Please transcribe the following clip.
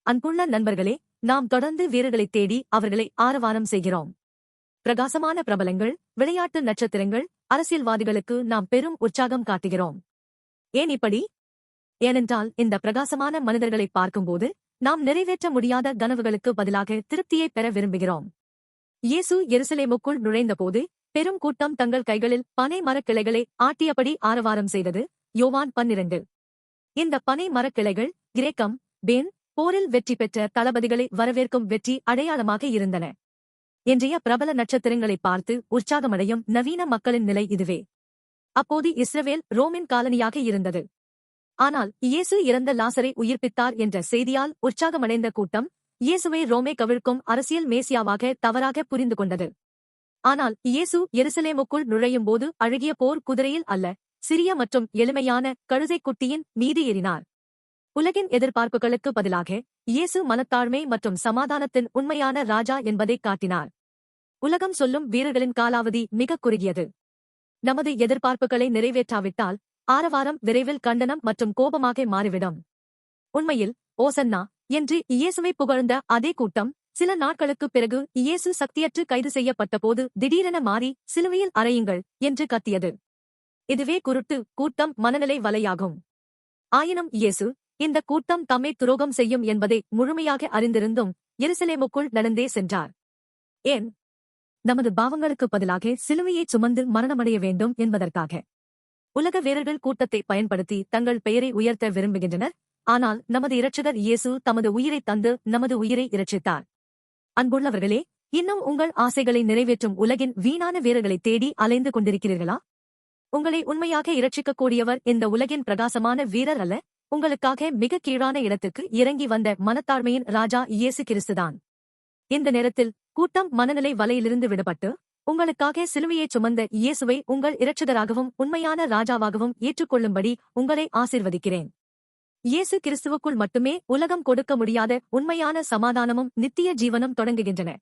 அன்புள்ள நண்பர்களே, நாம் தொடர்ந்து வீரர்களைத் தேடி அவர்களை ஆரவாரம் செய்கிறோம். பிரகாசமான பிரபலங்கள், விளையாட்டு நட்சத்திரங்கள், அரசியல்வாதிகளுக்கு நாம் பெரும் உற்சாகம் காட்டுகிறோம். ஏன் இப்படி? ஏனென்றால் இந்த பிரகாசமான மனிதர்களை பார்க்கும்போது நாம் நிறைவேற்ற முடியாத கனவுகளுக்கு பதிலாக திருப்தியை பெற விரும்புகிறோம். இயேசு எருசலேமுக்குள் நுழைந்தபோது பெரும் கூட்டம் தங்கள் கைகளில் பனை மரக்கிளைகளை ஆட்டியபடி ஆரவாரம் செய்தது. யோவான் 12. இந்த பனை மரக்கிளைகள் கிரேக்கம், பேன் போரில் வெற்றி பெற்ற தளபதிகளை வரவேற்கும் வெற்றி அடையாளமாக இருந்தன. இன்றைய பிரபல நட்சத்திரங்களை பார்த்து உற்சாகமடையும் நவீன மக்களின் நிலை இதுவே. அப்போது இஸ்ரவேல் ரோமின் காலனியாக இருந்தது. ஆனால் இயேசு இறந்த லாசரை உயிர்ப்பித்தார் என்ற செய்தியால் உற்சாகமடைந்த கூட்டம் இயேசுவை ரோமே கவிழ்க்கும் அரசியல் மேசியாவாக தவறாக புரிந்து கொண்டது. ஆனால் இயேசு எருசலேமுக்குள் நுழையும்போது அழகிய போர் குதிரையில் அல்ல, சிறிய மற்றும் எளிமையான கழுதைக்குட்டியின் மீது ஏறினார். உலகின் எதிர்பார்ப்புகளுக்கு பதிலாக இயேசு மனத்தாழ்மை மற்றும் சமாதானத்தின் உண்மையான ராஜா என்பதைக் காட்டினார். உலகம் சொல்லும் வீரர்களின் காலாவதி மிக குறுகியது. நமது எதிர்பார்ப்புகளை நிறைவேற்றாவிட்டால் ஆரவாரம் விரைவில் கண்டனம் மற்றும் கோபமாக மாறிவிடும். உண்மையில் ஓசன்னா என்று இயேசுவை புகழ்ந்த அதே கூட்டம் சில நாட்களுக்குப் பிறகு இயேசு சக்தியற்று கைது செய்யப்பட்டபோது திடீரென மாறி சிலுவையில் அறையுங்கள் என்று கத்தியது. இதுவே குருட்டு கூட்டம் மனநிலை வலையாகும். ஆயினும் இயேசு இந்த கூட்டம் தம்மை துரோகம் செய்யும் என்பதை முழுமையாக அறிந்திருந்தும் எருசலேமுக்குள் நடந்தே சென்றார். ஏன்? நமது பாவங்களுக்கு பதிலாக சிலுவையைச் சுமந்து மரணமடைய வேண்டும் என்பதற்காக. உலக வீரர்கள் கூட்டத்தை பயன்படுத்தி தங்கள் பெயரை உயர்த்த விரும்புகின்றனர். ஆனால் நமது இரட்சகர் இயேசு தமது உயிரைத் தந்து நமது உயிரை இரட்சித்தார். அன்புள்ளவர்களே, இன்னும் உங்கள் ஆசைகளை நிறைவேற்றும் உலகின் வீணான வீரர்களை தேடி அலைந்து கொண்டிருக்கிறீர்களா? உங்களை உண்மையாக இரட்சிக்கக்கூடியவர் இந்த உலகின் பிரகாசமான வீரர் அல்ல, உங்களுக்காக மிக கீழான இடத்துக்கு இறங்கி வந்த மனத்தாழ்மையின் ராஜா இயேசு கிறிஸ்துதான். இந்த நேரத்தில் கூட்டம் மனநிலை வலையிலிருந்து விடுபட்டு உங்களுக்காக சிலுவையைச் சுமந்த இயேசுவை உங்கள் இரட்சகராகவும் உண்மையான ராஜாவாகவும் ஏற்றுக்கொள்ளும்படி உங்களை ஆசீர்வதிக்கிறேன். இயேசு கிறிஸ்துவுக்குள் மட்டுமே உலகம் கொடுக்க முடியாத உண்மையான சமாதானமும் நித்திய ஜீவனும் தொடங்குகின்றன.